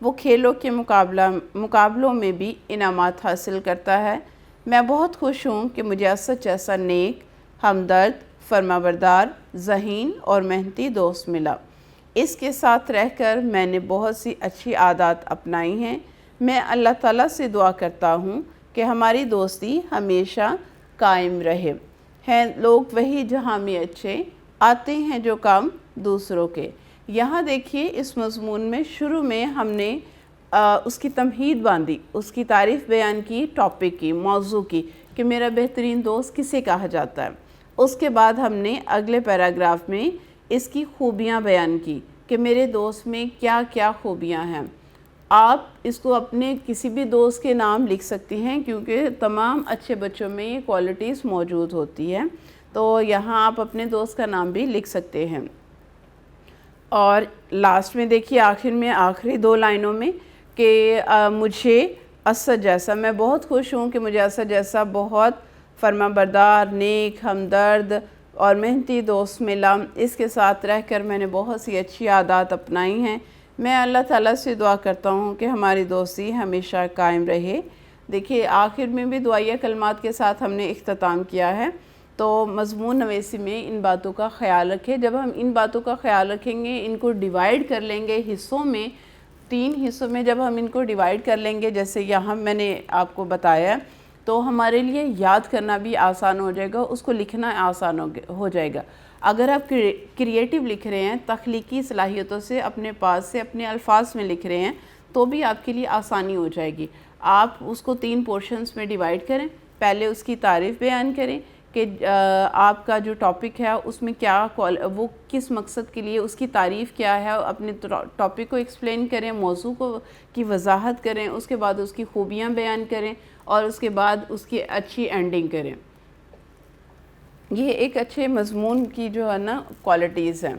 وہ کھیلوں کے مقابلوں میں بھی انعامات حاصل کرتا ہے۔ میں بہت خوش ہوں کہ مجھے سچ ایسا نیک، ہمدرد، فرمانبردار، ذہین اور محنتی دوست ملا۔ اس کے ساتھ رہ کر میں نے بہت سی اچھی عادات اپنائی ہیں۔ میں اللہ تعالیٰ سے دعا کرتا ہوں کہ ہماری دوستی ہمیشہ قائم رہے۔ ہیں لوگ وہی جہاں میں اچھے، آتے ہیں جو کام دوسروں کے۔ یہاں دیکھیے اس مضمون میں شروع میں ہم نے اس کی تمہید باندھی، اس کی تعریف بیان کی، ٹاپک کی، موضوع کی کہ میرا بہترین دوست کسے کہا جاتا ہے۔ اس کے بعد ہم نے اگلے پیراگراف میں اس کی خوبیاں بیان کی کہ میرے دوست میں کیا کیا خوبیاں ہیں۔ آپ اس کو اپنے کسی بھی دوست کے نام لکھ سکتی ہیں کیونکہ تمام اچھے بچوں میں یہ کوالٹیز موجود ہوتی ہیں، تو یہاں آپ اپنے دوست کا نام بھی لکھ سکتے ہیں۔ اور لاسٹ میں دیکھیے آخر میں آخری 2 لائنوں میں کہ مجھے اسد جیسا، میں بہت خوش ہوں کہ مجھے اسد جیسا بہت فرمانبردار، نیک، ہمدرد اور محنتی دوست ملا۔ اس کے ساتھ رہ کر میں نے بہت سی اچھی عادات اپنائی ہیں۔ میں اللہ تعالیٰ سے دعا کرتا ہوں کہ ہماری دوستی ہمیشہ قائم رہے۔ دیکھیے آخر میں بھی دعائیہ کلمات کے ساتھ ہم نے اختتام کیا ہے، تو مضمون نویسی میں ان باتوں کا خیال رکھیں۔ جب ہم ان باتوں کا خیال رکھیں گے، ان کو ڈیوائیڈ کر لیں گے حصوں میں، 3 حصوں میں جب ہم ان کو ڈیوائیڈ کر لیں گے جیسے یہاں میں نے آپ کو بتایا ہے، تو ہمارے لیے یاد کرنا بھی آسان ہو جائے گا، اس کو لکھنا آسان ہو جائے گا۔ اگر آپ کریٹیو لکھ رہے ہیں، تخلیقی صلاحیتوں سے اپنے پاس سے اپنے الفاظ میں لکھ رہے ہیں، تو بھی آپ کے لیے آسانی ہو جائے گی۔ آپ اس کو 3 پورشنز میں ڈیوائیڈ کریں۔ پہلے اس کی تعریف بیان کریں کہ آپ کا جو ٹاپک ہے اس میں کیا وہ کس مقصد کے لیے، اس کی تعریف کیا ہے، اپنے ٹاپک کو ایکسپلین کریں، موضوع کی وضاحت کریں، اس کے بعد اس کی خوبیاں بیان کریں اور اس کے بعد اس کی اچھی اینڈنگ کریں۔ یہ ایک اچھے مضمون کی جو ہے نا کوالٹیز ہیں۔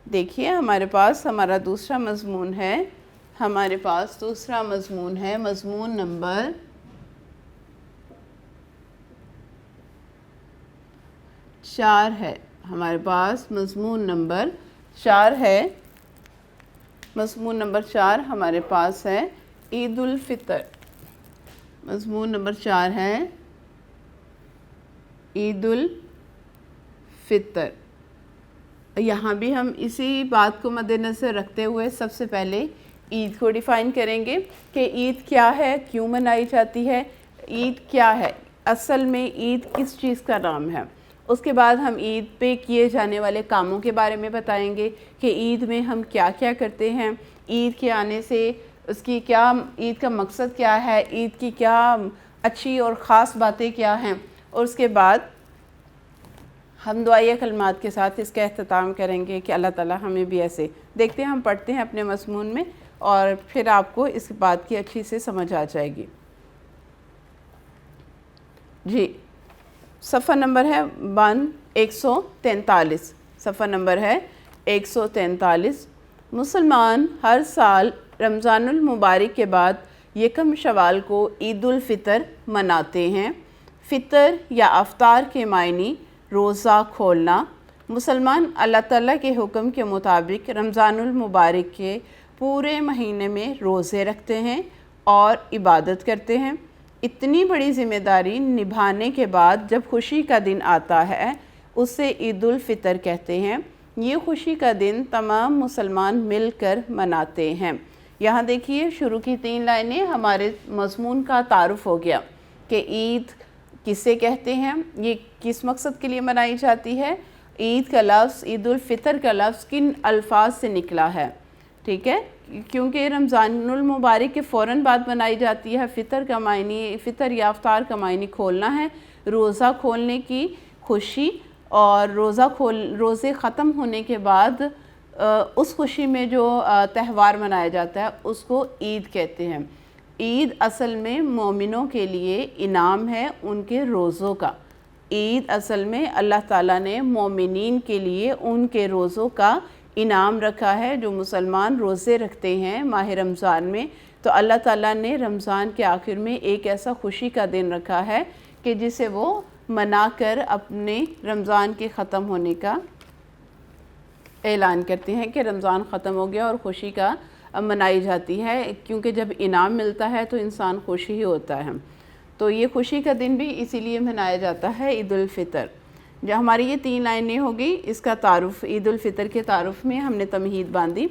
دیکھیے ہمارے پاس ہمارا دوسرا مضمون ہے، مضمون نمبر 4 ہے۔ ہمارے پاس مضمون نمبر 4 ہے۔ مضمون نمبر 4 ہمارے پاس ہے عید الفطر۔ مضمون نمبر 4 ہے عید الفطر۔ یہاں بھی ہم اسی بات کو مد نظر رکھتے ہوئے سب سے پہلے عید کو ڈیفائن کریں گے کہ عید کیا ہے، کیوں منائی جاتی ہے، عید کیا ہے، اصل میں عید کس چیز کا نام ہے۔ اس کے بعد ہم عید پہ کیے جانے والے کاموں کے بارے میں بتائیں گے کہ عید میں ہم کیا کیا کرتے ہیں، عید کے آنے سے عید کا مقصد کیا ہے، عید کی کیا اچھی اور خاص باتیں کیا ہیں، اور اس کے بعد ہم دعائیہ کلمات کے ساتھ اس کا اختتام کریں گے کہ اللہ تعالیٰ ہمیں بھی ایسے دیکھتے ہیں۔ ہم پڑھتے ہیں اپنے مضمون میں اور پھر آپ کو اس بات کی اچھی سے سمجھ آ جائے گی۔ جی، صفحہ نمبر ہے 143۔ صفحہ نمبر ہے 143۔ مسلمان ہر سال رمضان المبارک کے بعد 1 شوال کو عید الفطر مناتے ہیں۔ فطر یا افطار کے معنی روزہ کھولنا۔ مسلمان اللہ تعالیٰ کے حکم کے مطابق رمضان المبارک کے پورے مہینے میں روزے رکھتے ہیں اور عبادت کرتے ہیں۔ اتنی بڑی ذمہ داری نبھانے کے بعد جب خوشی کا دن آتا ہے اسے عید الفطر کہتے ہیں۔ یہ خوشی کا دن تمام مسلمان مل کر مناتے ہیں۔ یہاں دیکھیے شروع کی 3 لائنیں ہمارے مضمون کا تعارف ہو گیا کہ عید کسے کہتے ہیں، یہ کس مقصد کے لیے منائی جاتی ہے، عید کا لفظ، عید الفطر کا لفظ کن الفاظ سے نکلا ہے، ٹھیک ہے، کیونکہ رمضان المبارک کے فوراً بعد منائی جاتی ہے۔ فطر یا افطار کا معنی کھولنا ہے، روزہ کھولنے کی خوشی، اور روزے ختم ہونے کے بعد اس خوشی میں جو تہوار منایا جاتا ہے اس کو عید کہتے ہیں۔ عید اصل میں مومنوں کے لیے انعام ہے ان کے روزوں کا۔ عید اصل میں اللہ تعالیٰ نے مومنین کے لیے ان کے روزوں کا انعام رکھا ہے۔ جو مسلمان روزے رکھتے ہیں ماہ رمضان میں، تو اللہ تعالیٰ نے رمضان کے آخر میں ایک ایسا خوشی کا دن رکھا ہے کہ جسے وہ منا کر اپنے رمضان کے ختم ہونے کا اعلان کرتے ہیں کہ رمضان ختم ہو گیا اور خوشی کا منائی جاتی ہے، کیونکہ جب انعام ملتا ہے تو انسان خوشی ہی ہوتا ہے۔ تو یہ خوشی کا دن بھی اسی لیے منایا جاتا ہے عید الفطر۔ جو ہماری یہ 3 لائنیں ہوگی، اس کا تعارف عید الفطر کے تعارف میں ہم نے تمہید باندھی۔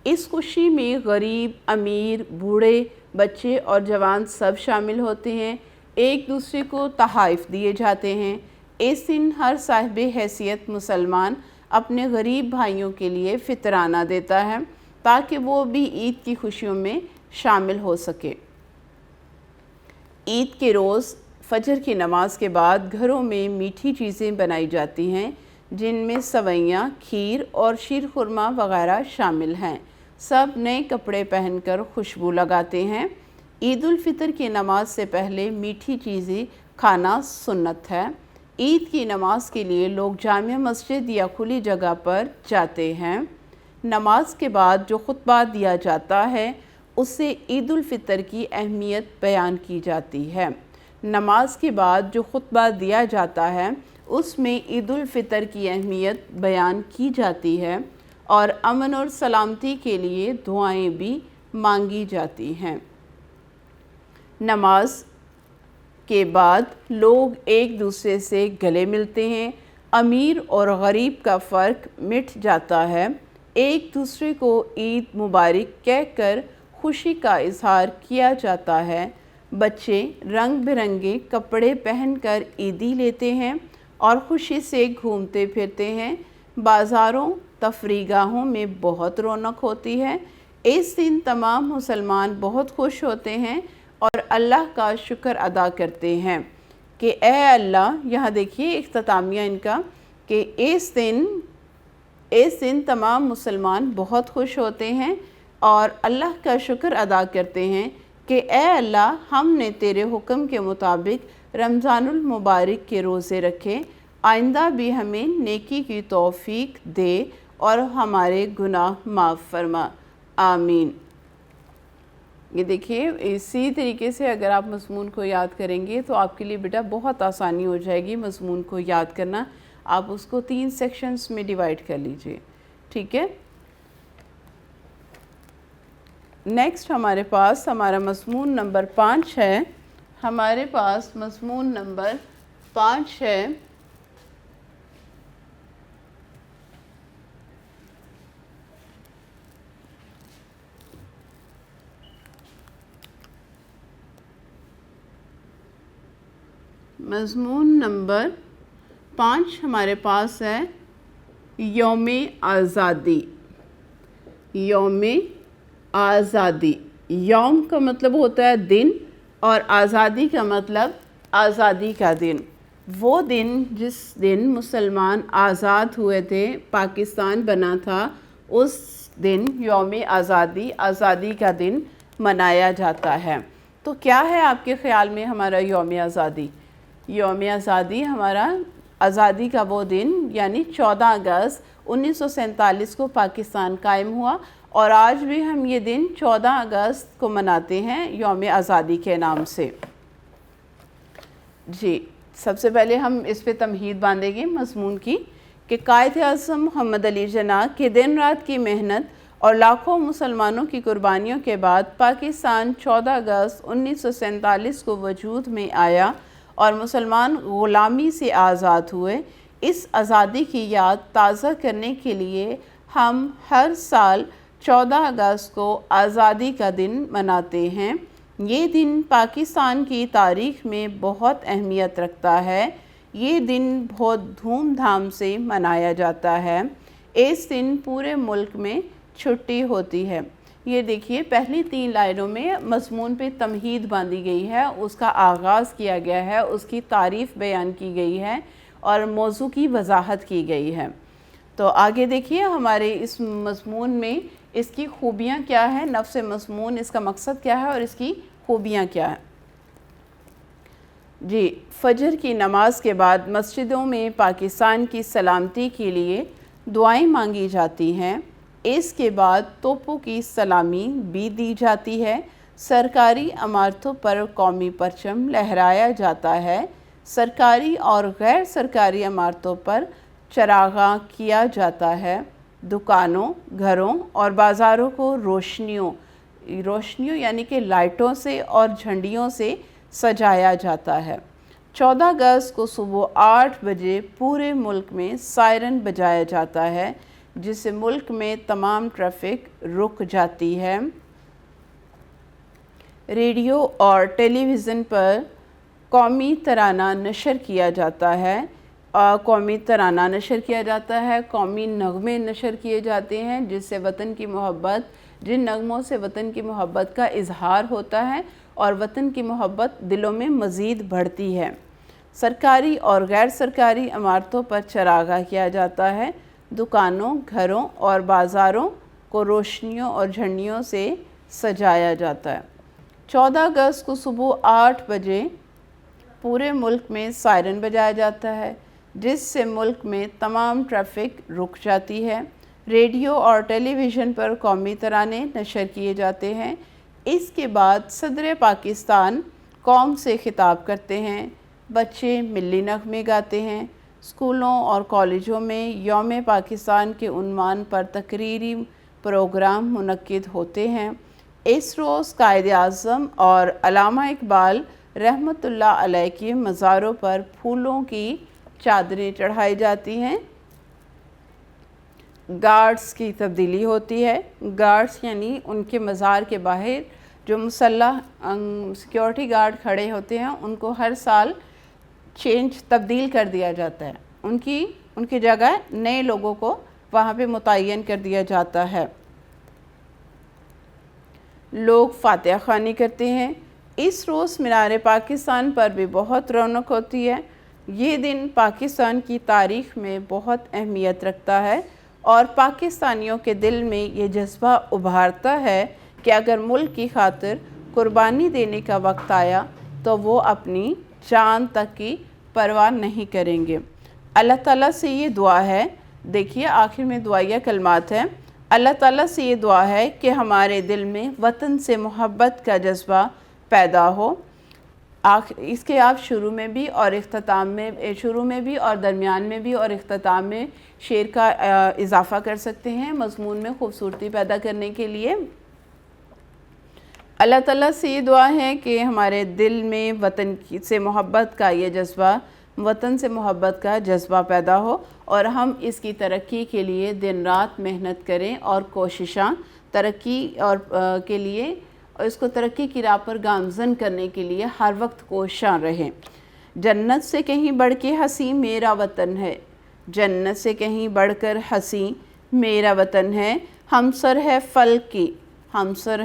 اس خوشی میں غریب، امیر، بوڑھے، بچے اور جوان سب شامل ہوتے ہیں، ایک دوسرے کو تحائف دیے جاتے ہیں۔ اس دن ہر صاحب حیثیت مسلمان اپنے غریب بھائیوں کے لیے فطرانہ دیتا ہے تاکہ وہ بھی عید کی خوشیوں میں شامل ہو سکے۔ عید کے روز فجر کی نماز کے بعد گھروں میں میٹھی چیزیں بنائی جاتی ہیں، جن میں سوئیاں، کھیر اور شیر خورما وغیرہ شامل ہیں۔ سب نئے کپڑے پہن کر خوشبو لگاتے ہیں۔ عید الفطر کی نماز سے پہلے میٹھی چیزیں کھانا سنت ہے۔ عید کی نماز کے لیے لوگ جامع مسجد یا کھلی جگہ پر جاتے ہیں۔ نماز کے بعد جو خطبہ دیا جاتا ہے اس سے عید الفطر کی اہمیت بیان کی جاتی ہے۔ نماز کے بعد جو خطبہ دیا جاتا ہے اس میں عید الفطر کی اہمیت بیان کی جاتی ہے اور امن اور سلامتی کے لیے دعائیں بھی مانگی جاتی ہیں۔ نماز کے بعد لوگ ایک دوسرے سے گلے ملتے ہیں، امیر اور غریب کا فرق مٹ جاتا ہے، ایک دوسرے کو عید مبارک کہہ کر خوشی کا اظہار کیا جاتا ہے۔ بچے رنگ برنگے کپڑے پہن کر عیدی لیتے ہیں اور خوشی سے گھومتے پھرتے ہیں۔ بازاروں، تفریح گاہوں میں بہت رونق ہوتی ہے۔ اس دن تمام مسلمان بہت خوش ہوتے ہیں اور اللہ کا شکر ادا کرتے ہیں کہ اے اللہ، یہاں دیکھیے اختتامیہ ان کا، کہ اس دن تمام مسلمان بہت خوش ہوتے ہیں اور اللہ کا شکر ادا کرتے ہیں کہ اے اللہ، ہم نے تیرے حکم کے مطابق رمضان المبارک کے روزے رکھے، آئندہ بھی ہمیں نیکی کی توفیق دے اور ہمارے گناہ معاف فرما، آمین۔ یہ دیکھیے اسی طریقے سے اگر آپ مضمون کو یاد کریں گے تو آپ کے لیے بیٹا بہت آسانی ہو جائے گی مضمون کو یاد کرنا۔ آپ اس کو 3 سیکشنز میں ڈیوائیڈ کر لیجئے، ٹھیک ہے۔ نیکسٹ ہمارے پاس ہمارا مضمون نمبر 5 ہے۔ ہمارے پاس مضمون نمبر 5 ہے مضمون نمبر 5 ہمارے پاس ہے یوم آزادی۔ یوم آزادی، یوم کا مطلب ہوتا ہے دن اور آزادی کا مطلب آزادی کا دن۔ وہ دن جس دن مسلمان آزاد ہوئے تھے، پاکستان بنا تھا، اس دن یوم آزادی، آزادی کا دن منایا جاتا ہے۔ تو کیا ہے آپ کے خیال میں ہمارا یوم آزادی؟ یوم آزادی ہمارا آزادی کا وہ دن، یعنی 14 اگست 1947 کو پاکستان قائم ہوا، اور آج بھی ہم یہ دن 14 اگست کو مناتے ہیں یوم آزادی کے نام سے۔ جی، سب سے پہلے ہم اس پہ تمہید باندھیں گے مضمون کی کہ قائد اعظم محمد علی جناح کے دن رات کی محنت اور لاکھوں مسلمانوں کی قربانیوں کے بعد پاکستان 14 اگست 1947 کو وجود میں آیا اور مسلمان غلامی سے آزاد ہوئے۔ اس آزادی کی یاد تازہ کرنے کے لیے ہم ہر سال 14 اگست کو آزادی کا دن مناتے ہیں۔ یہ دن پاکستان کی تاریخ میں بہت اہمیت رکھتا ہے۔ یہ دن بہت دھوم دھام سے منایا جاتا ہے۔ اس دن پورے ملک میں چھٹی ہوتی ہے۔ یہ دیکھیے پہلی 3 لائنوں میں مضمون پہ تمہید باندھی گئی ہے، اس کا آغاز کیا گیا ہے، اس کی تعریف بیان کی گئی ہے اور موضوع کی وضاحت کی گئی ہے۔ تو آگے دیکھیے ہمارے اس مضمون میں اس کی خوبیاں کیا ہیں، نفس مضمون اس کا مقصد کیا ہے اور اس کی خوبیاں کیا ہیں۔ جی، فجر کی نماز کے بعد مسجدوں میں پاکستان کی سلامتی کے لیے دعائیں مانگی جاتی ہیں۔ اس کے بعد توپوں کی سلامی بھی دی جاتی ہے۔ سرکاری عمارتوں پر قومی پرچم لہرایا جاتا ہے۔ سرکاری اور غیر سرکاری عمارتوں پر چراغاں کیا جاتا ہے۔ دکانوں، گھروں اور بازاروں کو روشنیوں یعنی کہ لائٹوں سے اور جھنڈیوں سے سجایا جاتا ہے۔ 14 اگست کو صبح 8 بجے پورے ملک میں سائرن بجایا جاتا ہے، جس سے ملک میں تمام ٹریفک رک جاتی ہے۔ ریڈیو اور ٹیلی ویژن پر قومی ترانہ نشر کیا جاتا ہے، قومی نغمے نشر کیے جاتے ہیں، جن نغموں سے وطن کی محبت کا اظہار ہوتا ہے اور وطن کی محبت دلوں میں مزید بڑھتی ہے۔ سرکاری اور غیر سرکاری عمارتوں پر چراغاں کیا جاتا ہے۔ دکانوں، گھروں اور بازاروں کو روشنیوں اور جھنڈیوں سے سجایا جاتا ہے۔ 14 اگست کو صبح 8 بجے پورے ملک میں سائرن بجایا جاتا ہے، جس سے ملک میں تمام ٹریفک رک جاتی ہے۔ ریڈیو اور ٹیلی ویژن پر قومی ترانے نشر کیے جاتے ہیں۔ اس کے بعد صدر پاکستان قوم سے خطاب کرتے ہیں، بچے ملی نغمے گاتے ہیں۔ اسکولوں اور کالجوں میں یوم پاکستان کے عنوان پر تقریری پروگرام منعقد ہوتے ہیں۔ اس روز قائد اعظم اور علامہ اقبال رحمۃ اللہ علیہ کی مزاروں پر پھولوں کی چادریں چڑھائی جاتی ہیں۔ گارڈز کی تبدیلی ہوتی ہے۔ گارڈز یعنی ان کے مزار کے باہر جو مسلح سیکیورٹی گارڈ کھڑے ہوتے ہیں، ان کو ہر سال تبدیل کر دیا جاتا ہے۔ ان کی جگہ نئے لوگوں کو وہاں پہ متعین کر دیا جاتا ہے۔ لوگ فاتحہ خوانی کرتے ہیں۔ اس روز مینار پاکستان پر بھی بہت رونق ہوتی ہے۔ یہ دن پاکستان کی تاریخ میں بہت اہمیت رکھتا ہے اور پاکستانیوں کے دل میں یہ جذبہ ابھارتا ہے کہ اگر ملک کی خاطر قربانی دینے کا وقت آیا تو وہ اپنی جان تک کی پرواہ نہیں کریں گے۔ اللہ تعالیٰ سے یہ دعا ہے، دیکھیے آخر میں دعائیہ کلمات ہیں۔ اللہ تعالیٰ سے یہ دعا ہے کہ ہمارے دل میں وطن سے محبت کا جذبہ پیدا ہو۔ اس کے آپ شروع میں بھی اور اختتام میں اور درمیان میں بھی اور اختتام میں شعر کا اضافہ کر سکتے ہیں مضمون میں خوبصورتی پیدا کرنے کے لیے۔ اللہ تعالیٰ سے یہ دعا ہے کہ ہمارے دل میں وطن سے محبت کا جذبہ پیدا ہو اور ہم اس کی ترقی کے لیے دن رات محنت کریں اور کوششاں ترقی کے لیے اور اس کو ترقی کی راہ پر گامزن کرنے کے لیے ہر وقت کوشاں رہیں۔ جنت سے کہیں بڑھ کے حسین میرا وطن ہے، جنت سے کہیں بڑھ کر حسین میرا وطن ہے، ہمسر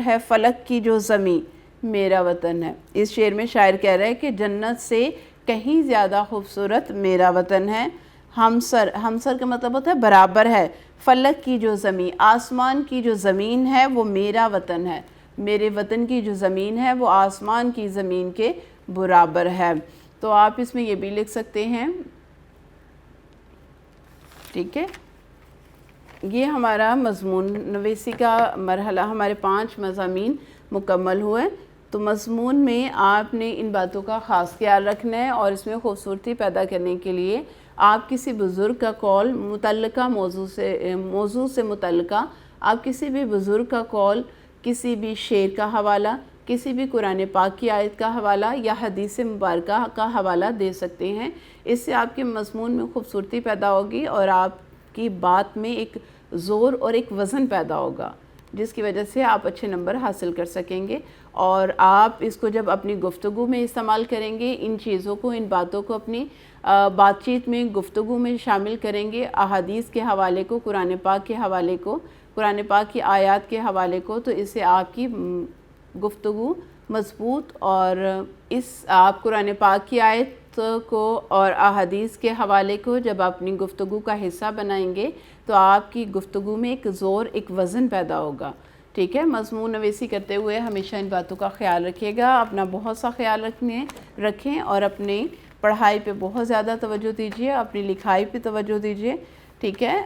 ہے فلک کی جو زمین میرا وطن ہے۔ اس شعر میں شاعر کہہ رہے ہیں کہ جنت سے کہیں زیادہ خوبصورت میرا وطن ہے۔ ہمسر کا مطلب ہوتا ہے برابر ہے، فلک کی جو زمین، آسمان کی جو زمین ہے وہ میرا وطن ہے، میرے وطن کی جو زمین ہے وہ آسمان کی زمین کے برابر ہے۔ تو آپ اس میں یہ بھی لکھ سکتے ہیں، ٹھیک ہے۔ یہ ہمارا مضمون نویسی کا مرحلہ، ہمارے 5 مضامین مکمل ہوئے۔ تو مضمون میں آپ نے ان باتوں کا خاص خیال رکھنا ہے اور اس میں خوبصورتی پیدا کرنے کے لیے آپ کسی بزرگ کا قول متعلقہ موضوع سے متعلقہ آپ کسی بھی بزرگ کا قول، کسی بھی شعر کا حوالہ، کسی بھی قرآن پاک کی آیت کا حوالہ یا حدیث مبارکہ کا حوالہ دے سکتے ہیں۔ اس سے آپ کے مضمون میں خوبصورتی پیدا ہوگی اور آپ کی بات میں ایک زور اور ایک وزن پیدا ہوگا، جس کی وجہ سے آپ اچھے نمبر حاصل کر سکیں گے۔ اور آپ اس کو جب اپنی گفتگو میں استعمال کریں گے، ان چیزوں کو، ان باتوں کو اپنی بات چیت میں، گفتگو میں شامل کریں گے، احادیث کے حوالے کو، قرآن پاک کے حوالے کو، قرآن پاک کی آیات کے حوالے کو، تو اس سے آپ کی گفتگو مضبوط اور آپ قرآن پاک کی آیت کو اور احادیث کے حوالے کو جب آپ اپنی گفتگو کا حصہ بنائیں گے تو آپ کی گفتگو میں ایک زور، ایک وزن پیدا ہوگا، ٹھیک ہے۔ مضمون نویسی کرتے ہوئے ہمیشہ ان باتوں کا خیال رکھیے گا، اپنا بہت سا خیال رکھیں اور اپنی پڑھائی پہ بہت زیادہ توجہ دیجیے، اپنی لکھائی پہ توجہ دیجیے، ٹھیک ہے۔